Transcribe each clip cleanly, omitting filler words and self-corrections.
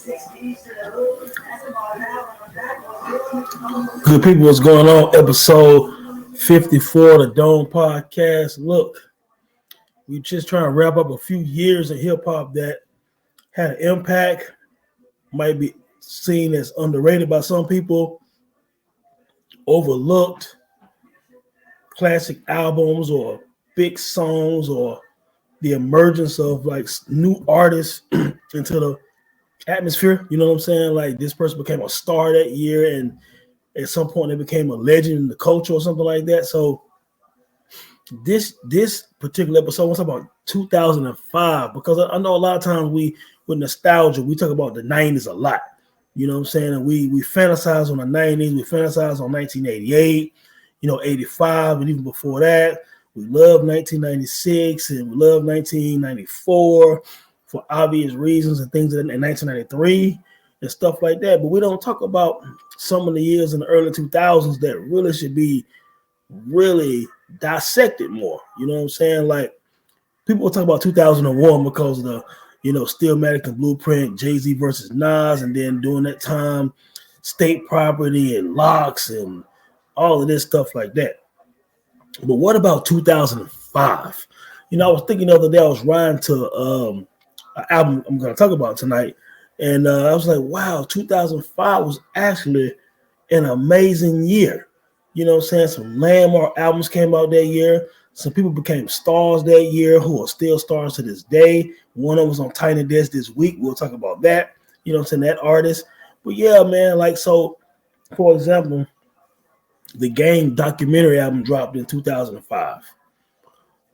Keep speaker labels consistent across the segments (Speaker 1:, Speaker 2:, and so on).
Speaker 1: Good people, what's going on? Episode 54 of the Dome Podcast. Look, we just trying to wrap up a few years of hip hop that had an impact, might be seen as underrated by some people, overlooked, classic albums or big songs or the emergence of like new artists into the atmosphere. You know what I'm saying? Like this person became a star that year and at some point they became a legend in the culture or something like that. So this particular episode, we'll talk about 2005 because I know a lot of times we with nostalgia we talk about the 90s a lot. You know what I'm saying? And we fantasize on the 90s, we fantasize on 1988, 85, and even before that. We love 1996 and we love 1994 for obvious reasons and things in 1993 and stuff like that. But we don't talk about some of the years in the early 2000s that really should be really dissected more. You know what I'm saying? Like people will talk about 2001 because of the, Stillmatic and Blueprint, Jay-Z versus Nas, and then during that time, State Property and Locks and all of this stuff like that. But what about 2005? I was thinking the other day, I was riding to an album I'm going to talk about tonight, and I was like, wow, 2005 was actually an amazing year. You know what I'm saying? Some landmark albums came out that year. Some people became stars that year who are still stars to this day. One of them was on Tiny Desk this week. We'll talk about that. You know what I'm saying? That artist. But yeah, man, like, so, for example, the Game documentary album dropped in 2005.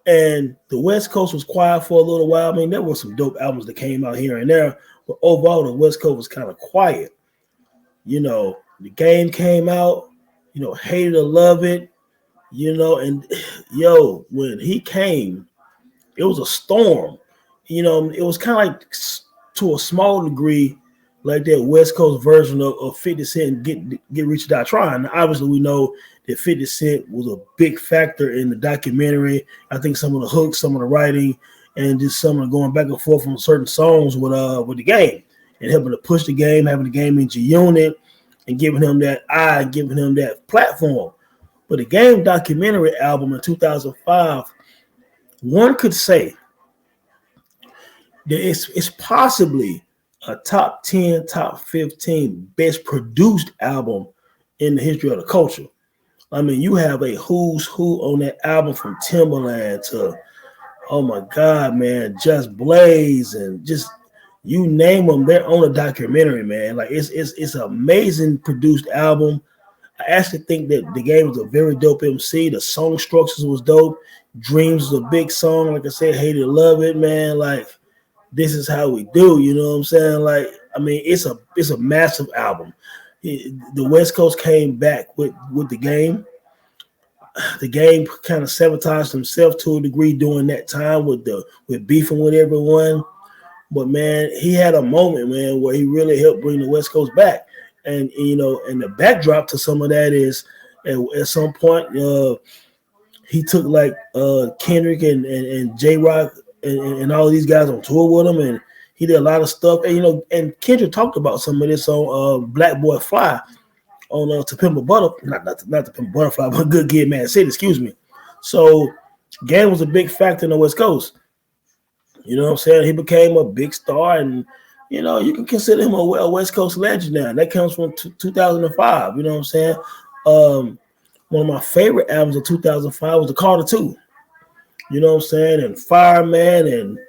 Speaker 1: And the West Coast was quiet for a little while. I mean, there were some dope albums that came out here and there. But overall, the West Coast was kind of quiet. The Game came out. Hate it or love it, and when he came, it was a storm. It was kind of like to a small degree, like that West Coast version of 50 Cent get Rich or Die Trying. Now, obviously, we know that 50 Cent was a big factor in the documentary. I think some of the hooks, some of the writing, and just some of the going back and forth on certain songs with the Game and helping to push the Game, having the Game in G-Unit, and giving him that platform. But the Game documentary album in 2005, one could say that it's possibly a top 10, top 15 best produced album in the history of the culture. I mean, you have a who's who on that album from Timbaland to, oh my God, man, Just Blaze and just you name them, they're on a documentary, man. Like it's an amazing produced album. I actually think that the Game was a very dope MC. The song structures was dope. Dreams was a big song. Like I said, Hate It, Love It, man. Like this is how we do. You know what I'm saying? Like, I mean, it's a massive album. The West Coast came back with the Game. The Game kind of sabotaged himself to a degree during that time with beefing with everyone. But, man, he had a moment, man, where he really helped bring the West Coast back. And, and the backdrop to some of that is at some point he took, like, Kendrick and J-Rock and all of these guys on tour with him. And he did a lot of stuff. And, and Kendrick talked about some of this on Black Boy Fly on To Pimp a Butterfly. Not To Pimp a Butterfly, but Good Kid, Mad City, excuse me. So, Game was a big factor in the West Coast. You know what I'm saying? He became a big star, and, you can consider him a West Coast legend now. That comes from 2005. You know what I'm saying? One of my favorite albums of 2005 was The Carter 2. You know what I'm saying? And Fireman and,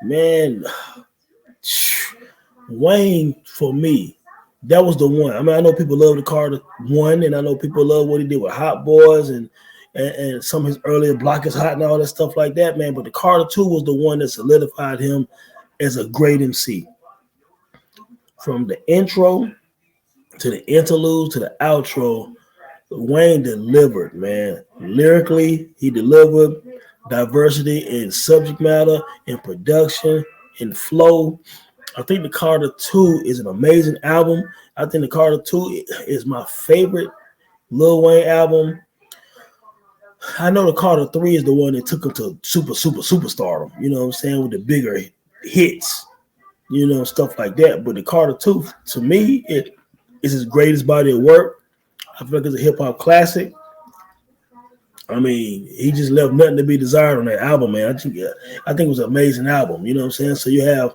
Speaker 1: man, Wayne, for me, that was the one. I mean, I know people love The Carter 1, and I know people love what he did with Hot Boys and some of his earlier Block is Hot and all that stuff like that, man. But The Carter 2 was the one that solidified him as a great MC. From the intro to the interlude to the outro, Wayne delivered, man. Lyrically, he delivered. Diversity in subject matter, in production, in flow. I think The Carter 2 is an amazing album. I think The Carter 2 is my favorite Lil Wayne album. I know The Carter 3 is the one that took him to superstardom. You know what I'm saying? With the bigger hits. stuff like that. But the Carter 2, to me, it is his greatest body of work. I feel like it's a hip hop classic. I mean, he just left nothing to be desired on that album, man. I think it was an amazing album. You know what I'm saying? So you have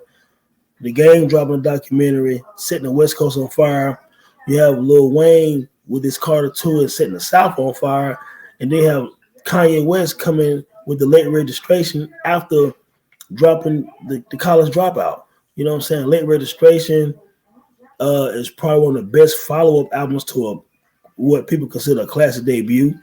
Speaker 1: The Game dropping a documentary, setting the West Coast on fire. You have Lil Wayne with his Carter 2 and setting the South on fire. And they have Kanye West coming with the Late Registration after dropping the College Dropout. You know what I'm saying? Late Registration is probably one of the best follow-up albums to what people consider a classic debut.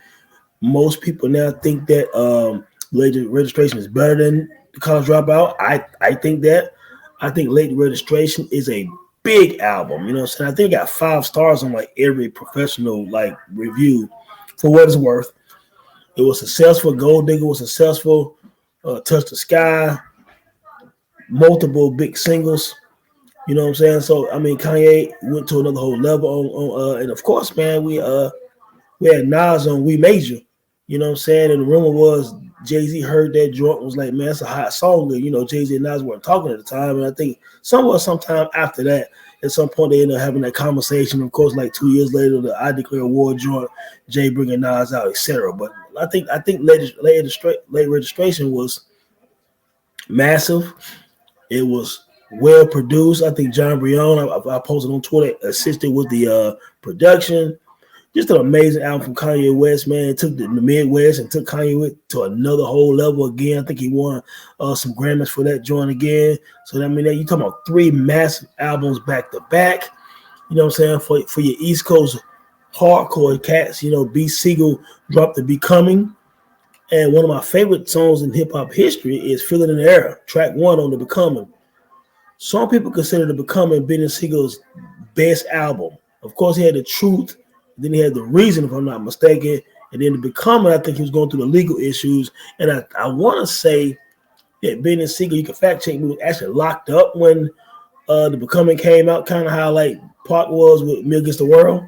Speaker 1: Most people now think that Late Registration is better than the College Dropout. I think that. I think Late Registration is a big album. You know what I'm saying? I think it got 5 stars on like every professional like review for what it's worth. It was successful. Gold Digger was successful. Touch the Sky. Multiple big singles. You know what I'm saying? So I mean, Kanye went to another whole level on and of course, man, we had Nas on We Major. You know what I'm saying? And the rumor was Jay-Z heard that joint, was like, man, it's a hot song. And, Jay-Z and Nas weren't talking at the time. And I think sometime after that, at some point, they ended up having that conversation. Of course, like 2 years later, the I Declare War joint, Jay bringing Nas out, etc. But I think late Registration was massive. It was well produced. I think John Brion, I posted on Twitter, assisted with the production. Just an amazing album from Kanye West, man. It took the Midwest and took Kanye West to another whole level again. I think he won some Grammys for that joint again. So, I mean, you're talking about 3 massive albums back to back. You know what I'm saying? For your East Coast hardcore cats, B. Siegel dropped The Becoming. And one of my favorite songs in hip-hop history is Feel It in the Air, track 1 on The Becoming. Some people consider The Becoming Benny Siegel's best album. Of course, he had The Truth. Then he had The Reason, if I'm not mistaken. And then The Becoming, I think he was going through the legal issues. And I want to say that Benny Siegel, you can fact check me, was actually locked up when The Becoming came out, kind of how like Pac was with Me Against the World.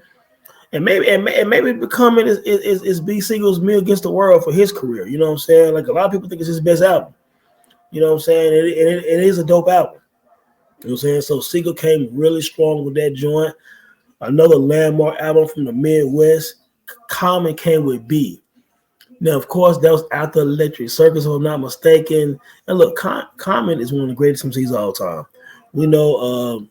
Speaker 1: And maybe Becoming is B. Siegel's Me Against the World for his career. You know what I'm saying? Like a lot of people think it's his best album. You know what I'm saying? It is a dope album. You know what I'm saying? So Siegel came really strong with that joint. Another landmark album from the Midwest, Common came with B. Now, of course, that was after Electric Circus, if I'm not mistaken. And look, Common is one of the greatest MCs of all time. We know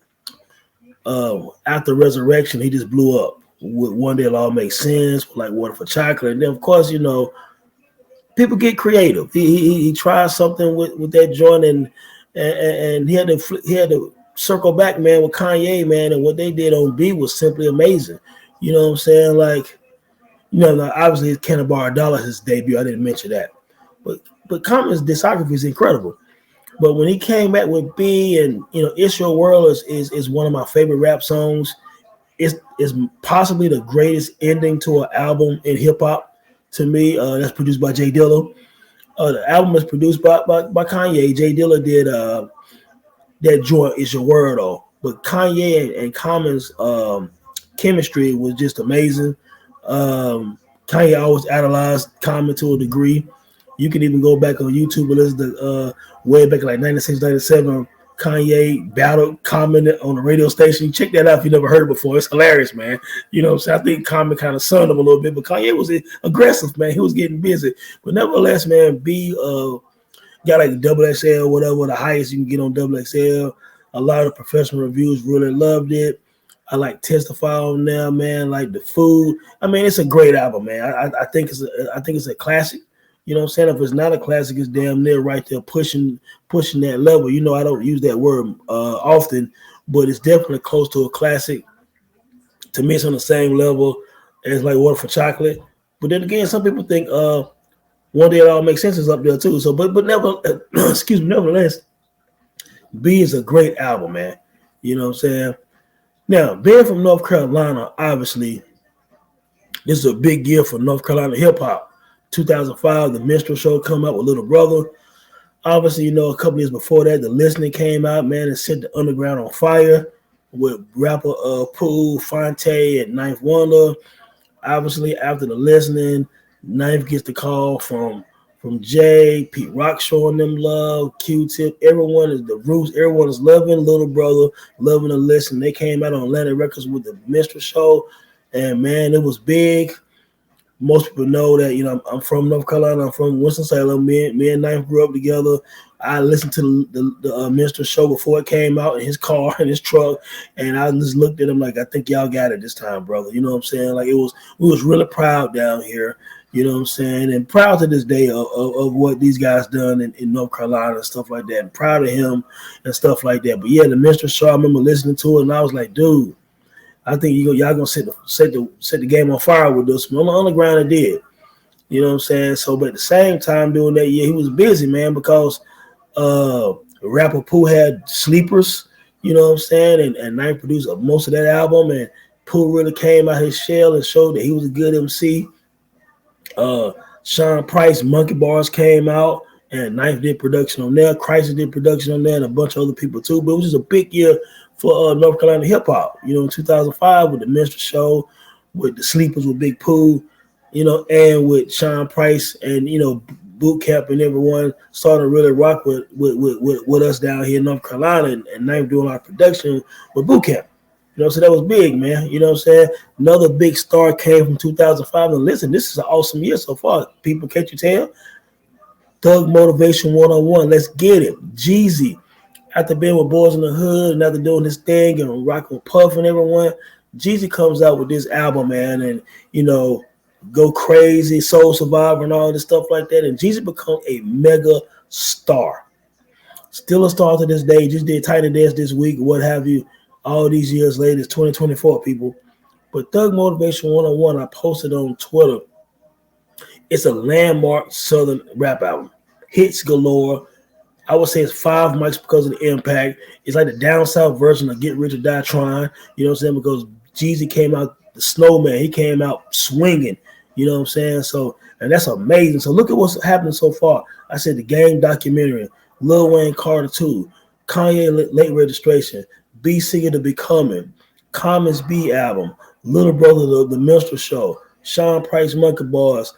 Speaker 1: after Resurrection, he just blew up. With One Day It'll All Make Sense, with like Water for Chocolate. And then, of course, people get creative. He tried something with that joint, and he had to circle back, man, with Kanye, man, and what they did on B was simply amazing. You know what I'm saying? Like, obviously it's Cannonball Dollar, his debut. I didn't mention that, but Common's discography is incredible. But when he came back with B, and It's Your World is one of my favorite rap songs. It's possibly the greatest ending to an album in hip hop to me. That's produced by Jay Dilla. The album is produced by Kanye. Jay Dilla did that joint Is Your Word, though. But Kanye and Common's chemistry was just amazing. Kanye always idolized Common to a degree. You can even go back on YouTube and listen to way back like 96, 97, Kanye battled Common on the radio station. Check that out if you never heard it before. It's hilarious, man. You know what I'm saying? I think Common kind of sunned him a little bit, but Kanye was aggressive, man. He was getting busy. But nevertheless, man, B got like double XL, whatever, the highest you can get on double XL. A lot of professional reviews really loved it. I like Testify on there, man. Like The Food. I mean, it's a great album, man. I think it's a classic. You know what I'm saying? If it's not a classic, it's damn near right there pushing that level. I don't use that word often, but it's definitely close to a classic. To me, it's on the same level as like Water for Chocolate. But then again, some people think One Day It All Makes Sense is up there too. So, but nevertheless, B is a great album, man. You know what I'm saying? Now, being from North Carolina, obviously, this is a big year for North Carolina hip hop. 2005, The Minstrel Show come out with Little Brother. Obviously, a couple years before that, The Listening came out, man, and set the underground on fire with rapper Pooh, Fonte, and Ninth Wonder. Obviously, after The Listening, Ninth gets the call from from Jay, Pete Rock showing them love, Q-Tip, everyone is the Roots, everyone is loving Little Brother, loving the listen. They came out on Atlantic Records with the Minstrel Show, and man, it was big. Most people know that, you know, I'm from North Carolina. I'm from Winston-Salem. Me and Knife grew up together. I listened to the Minstrel Show before it came out in his car, in his truck, and I just looked at him like, I think y'all got it this time, brother. You know what I'm saying? Like, we was really proud down here. You know what I'm saying? And proud to this day of what these guys done in North Carolina and stuff like that. And proud of him and stuff like that. But yeah, the Minstrel Show, I remember listening to it, and I was like, dude, I think y'all gonna set the game on fire with this. On the underground, it did. You know what I'm saying? So, but at the same time, doing that, yeah, he was busy, man, because rapper Pooh had Sleepers. You know what I'm saying? And Knife produced most of that album, and Pooh really came out his shell and showed that he was a good MC. Sean Price, Monkey Bars came out, and Knife did production on there. Crisis did production on there, and a bunch of other people too. But it was just a big year for North Carolina hip hop. You know, in 2005 with the Minstrel Show, with the Sleepers with Big Pooh, you know, and with Sean Price, and you know, Boot Camp and everyone started to really rock with us down here in North Carolina, and Knife doing our production with Boot Camp. You know, so that was big, man. You know what I'm saying? Another big star came from 2005. And listen, this is an awesome year so far. People, can't you tell? Thug Motivation 101. Let's get it. Jeezy, after being with Boys in the Hood and after doing this thing and rocking with Puff and everyone, Jeezy comes out with this album, man, and, you know, Go Crazy, Soul Survivor, and all this stuff like that. And Jeezy become a mega star. Still a star to this day. Just did Tiny Dance this week, what have you. All these years later, it's 2024, people. But Thug Motivation 101, I posted on Twitter. It's a landmark Southern rap album. Hits galore. I would say it's 5 mics because of the impact. It's like the down south version of Get Rich or Die Trying. You know what I'm saying? Because Jeezy came out, the Snowman, he came out swinging. You know what I'm saying? So, and that's amazing. So look at what's happening so far. I said the Game documentary, Lil Wayne Carter 2, Kanye Late Registration, B Singer to Becoming, Commons B album, Little Brother the Minstrel Show, Sean Price Monkey Bars,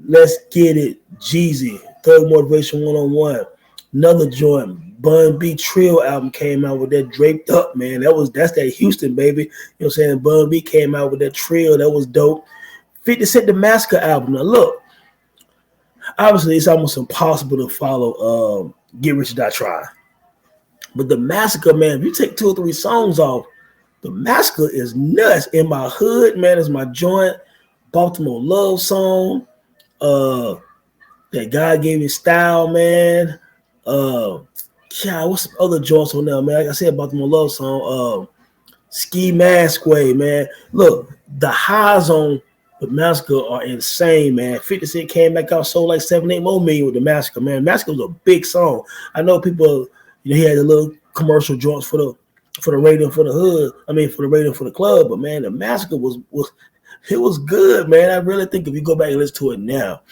Speaker 1: Let's Get It, Jeezy, Thug Motivation 101, another joint, Bun B Trill album came out with that Draped Up, man. That's that Houston, baby. You know what I'm saying? Bun B came out with that Trill, that was dope. 50 Cent the Massacre album. Now look, obviously it's almost impossible to follow Get Rich or Die Trying. But the Massacre, man, if you take 2 or 3 songs off, the Massacre is nuts. In My Hood, man, is my joint. Baltimore Love Song. That God Gave Me Style, man. What's some other joints on there, man? Like I said, Baltimore Love Song. Ski Mask Way, man. Look, the highs on the Massacre are insane, man. 50 Cent came back out, sold like 7-8 more million with the Massacre, man. Massacre was a big song. I know people, you know, he had a little commercial joints for the radio for the hood. I mean, for the radio for the club. But man, the Massacre was good, man. I really think if you go back and listen to it now,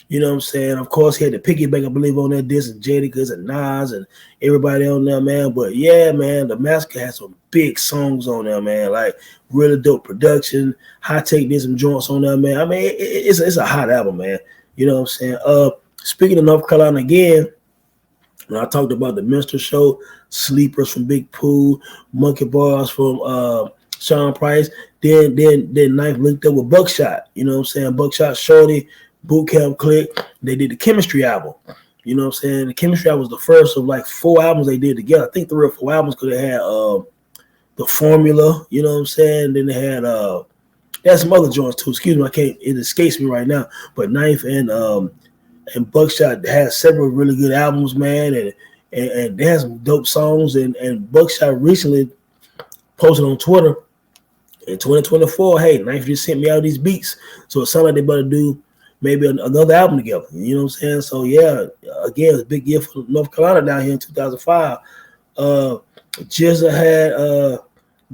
Speaker 1: you know what I'm saying? Of course, he had the piggyback, I believe, on that disc, and Jadakiss and Nas and everybody on there, man. But yeah, man, the Massacre has some big songs on there, man. Like really dope production. High Take did some joints on there, man. I mean, it's a hot album, man. You know what I'm saying? Speaking of North Carolina again, when I talked about the Minstrel Show, Sleepers from Big Pooh, Monkey Bars from Sean Price, then Knife linked up with Buckshot. You know what I'm saying? Buckshot, Shorty, Boot Camp Click. They did the Chemistry album. You know what I'm saying? The Chemistry album was the first of like 4 albums they did together. I think 3 or 4 albums because they had The Formula. You know what I'm saying? Then they had some other joints too. Excuse me, it escapes me right now. But Knife and Buckshot had several really good albums, man, and they had some dope songs. And Buckshot recently posted on Twitter in 2024, hey, Knife just sent me out these beats. So it sounded like they better do maybe another album together. You know what I'm saying? So yeah, again, it's a big year for North Carolina down here in 2005. GZA had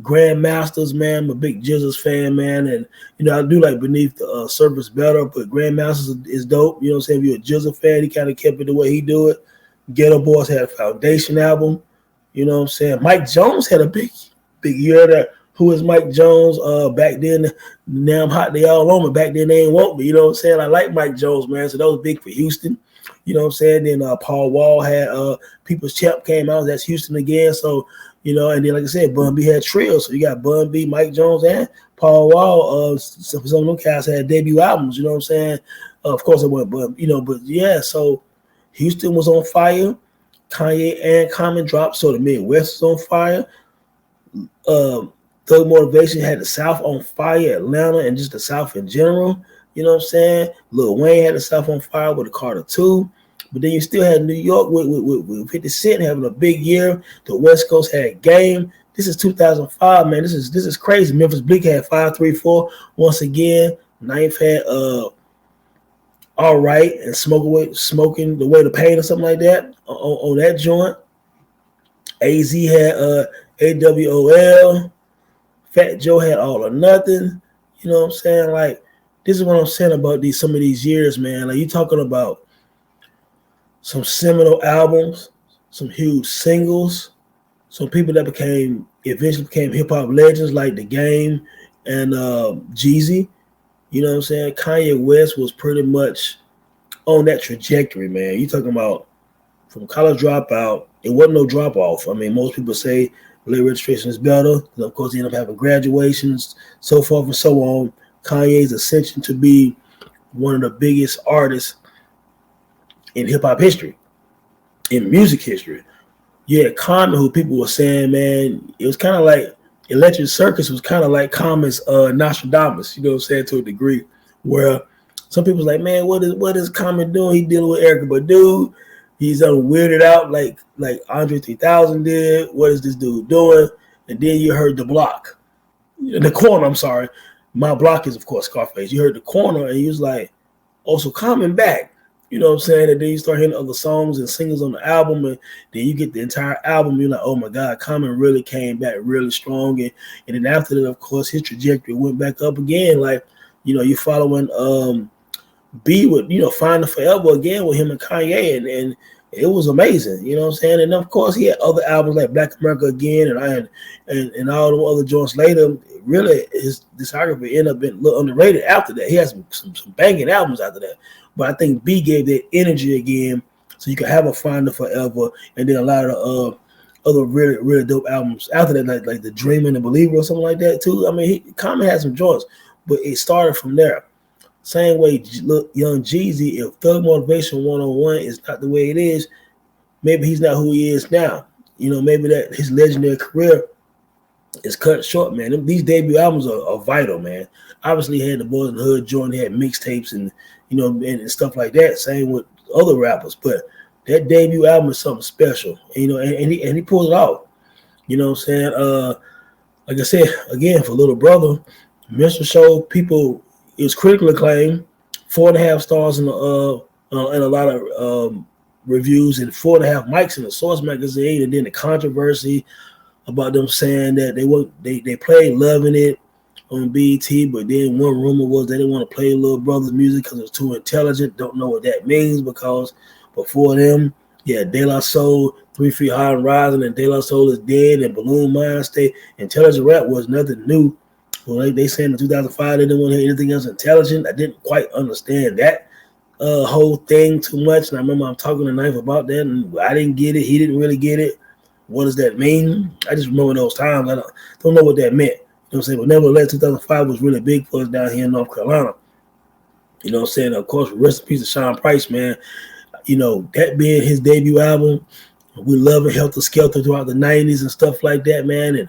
Speaker 1: Grandmasters, man. I'm a big GZA's fan, man. And, you know, I do like Beneath the Surface better, but Grandmasters is dope. You know what I'm saying? If you're a GZA fan, he kind of kept it the way he do it. Ghetto Boys had a Foundation album. You know what I'm saying? Mike Jones had a big year there. who is Mike Jones. Back then, now I'm hot, they all on me. Back then, they ain't want me. You know what I'm saying? I like Mike Jones, man. So that was big for Houston. You know what I'm saying? Then Paul Wall had People's Champ came out. That's Houston again. So, you know, and then like I said, Bun B had Trill. So you got Bun B, Mike Jones, and Paul Wall. Some of them guys had debut albums. You know what I'm saying? Of course it went, but you know, but yeah. So Houston was on fire. Kanye and Common dropped, so the Midwest was on fire. Thug Motivation had the South on fire, Atlanta, and just the South in general. You know what I'm saying? Lil Wayne had the South on fire with the Carter 2. But then you still had New York with 50 Cent having a big year. The West Coast had Game. This is 2005, man. This is crazy. Memphis Bleak had 534 once again. Ninth had All Right and Smoking the Way to Pain or something like that on that joint. AZ had AWOL. Fat Joe had All or Nothing. You know what I'm saying? Like, this is what I'm saying about some of these years, man. Like, you talking about some seminal albums, some huge singles, some people that eventually became hip hop legends like The Game and Jeezy. You know what I'm saying? Kanye West was pretty much on that trajectory, man. You talking about from College Dropout, it wasn't no drop off. I mean, most people say late registration is better. Of course, they end up having graduations, so forth and so on. Kanye's ascension to be one of the biggest artists in hip hop history, in music history. Yeah, Common, who people were saying, man, it was kind of like Electric Circus was kind of like Common's Nostradamus, you know what I'm saying, to a degree, where some people's like, man, what is Common doing? He dealing with Erykah Badu. He's weirded out like Andre 3000 did. What is this dude doing? And then you heard the corner, I'm sorry. My Block is, of course, Scarface. You heard the corner, and he was like, oh, so Common back. You know what I'm saying? And then you start hearing other songs and singers on the album, and then you get the entire album. You're like, oh, my God, Common really came back really strong. And then after that, of course, his trajectory went back up again. Like, you know, you're following B with, you know, Finding Forever again with him and Kanye, and it was amazing, you know what I'm saying? And of course, he had other albums like Black America Again and all the other joints later. Really, his discography ended up being a little underrated after that. He had some banging albums after that. But I think B gave that energy again, so you could have a Finding Forever, and then a lot of other really, really dope albums after that, like The Dream and The Believer or something like that too. I mean, Common had some joints, but it started from there. Same way, Young Jeezy, if Thug Motivation 101 is not the way it is, maybe he's not who he is now. You know, maybe that his legendary career is cut short, man. These debut albums are vital, man. Obviously, he had the Boys in the Hood joint, he had mixtapes and, you know, and stuff like that. Same with other rappers, but that debut album is something special, you know, and he pulled it out. You know what I'm saying? Like I said, again, for Little Brother, Mr. Show, people, it was critically acclaimed, 4.5 stars in a lot of reviews, and 4.5 mics in the Source magazine. And then the controversy about them saying that they played Loving It on BET, but then one rumor was they didn't want to play Little Brother's music because it was too intelligent. Don't know what that means, because before them, yeah, De La Soul, 3 Feet High and Rising, and De La Soul Is Dead, and Balloon Mind State. Intelligent rap was nothing new. Well, they saying in 2005 they didn't want to hear anything else intelligent. I didn't quite understand that whole thing too much. And I remember I'm talking to Knife about that, and I didn't get it. He didn't really get it. What does that mean? I just remember those times. I don't know what that meant. You know what I'm saying? But nevertheless, 2005 was really big for us down here in North Carolina. You know what I'm saying? Of course, rest in peace to Sean Price, man. You know, that being his debut album, we love it, Helter Skelter throughout the 90s and stuff like that, man. And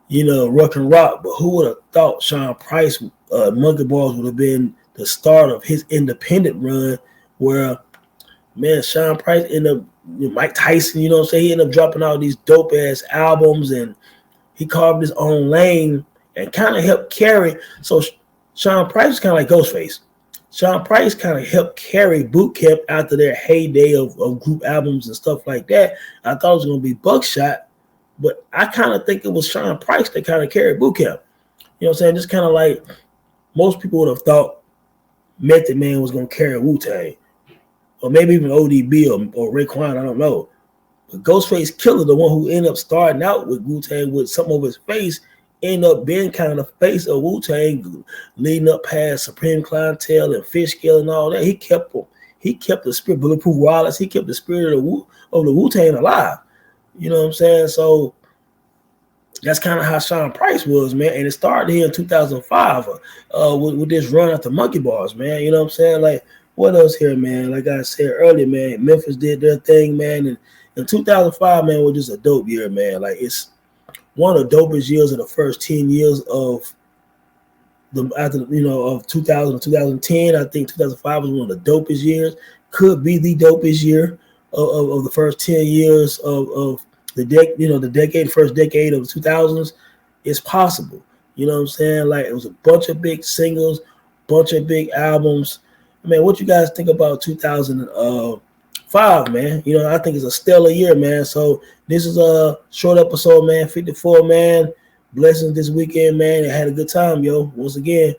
Speaker 1: you know, Rock and Rock, but who would have thought Sean Price, Monkey Bars, would have been the start of his independent run, where, man, Sean Price ended up, Mike Tyson, you know what I'm saying? He ended up dropping all these dope-ass albums, and he carved his own lane and kind of helped carry. So Sean Price was kind of like Ghostface. Sean Price kind of helped carry Boot Camp after their heyday of group albums and stuff like that. I thought it was going to be Buckshot, but I kind of think it was Sean Price that kind of carried Boot Camp. You know what I'm saying? Just kind of like most people would have thought Method Man was going to carry Wu-Tang, or maybe even ODB or Raekwon, I don't know. But Ghostface Killah, the one who ended up starting out with Wu-Tang with something over his face, end up being kind of the face of Wu-Tang, leading up past Supreme Clientele and Fishkill and all that. He kept them. He kept the spirit, Bulletproof Wallace. He kept the spirit of the Wu-Tang alive. You know what I'm saying? So that's kind of how Sean Price was, man. And it started here in 2005 with this run at the Monkey Bars, man. You know what I'm saying? Like, what else here, man? Like I said earlier, man, Memphis did their thing, man. And in 2005, man, was just a dope year, man. Like, it's one of the dopest years of the first 10 years of of 2000 to 2010. I think 2005 was one of the dopest years. Could be the dopest year of the first 10 years of the first decade of the 2000s. It's possible. You know what I'm saying? Like, it was a bunch of big singles, bunch of big albums. Man, what you guys think about 2005, man? You know, I think it's a stellar year, man. So this is a short episode, man. 54, man. Blessings this weekend, man. I had a good time, yo. Once again,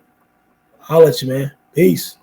Speaker 1: holla at you, man. Peace.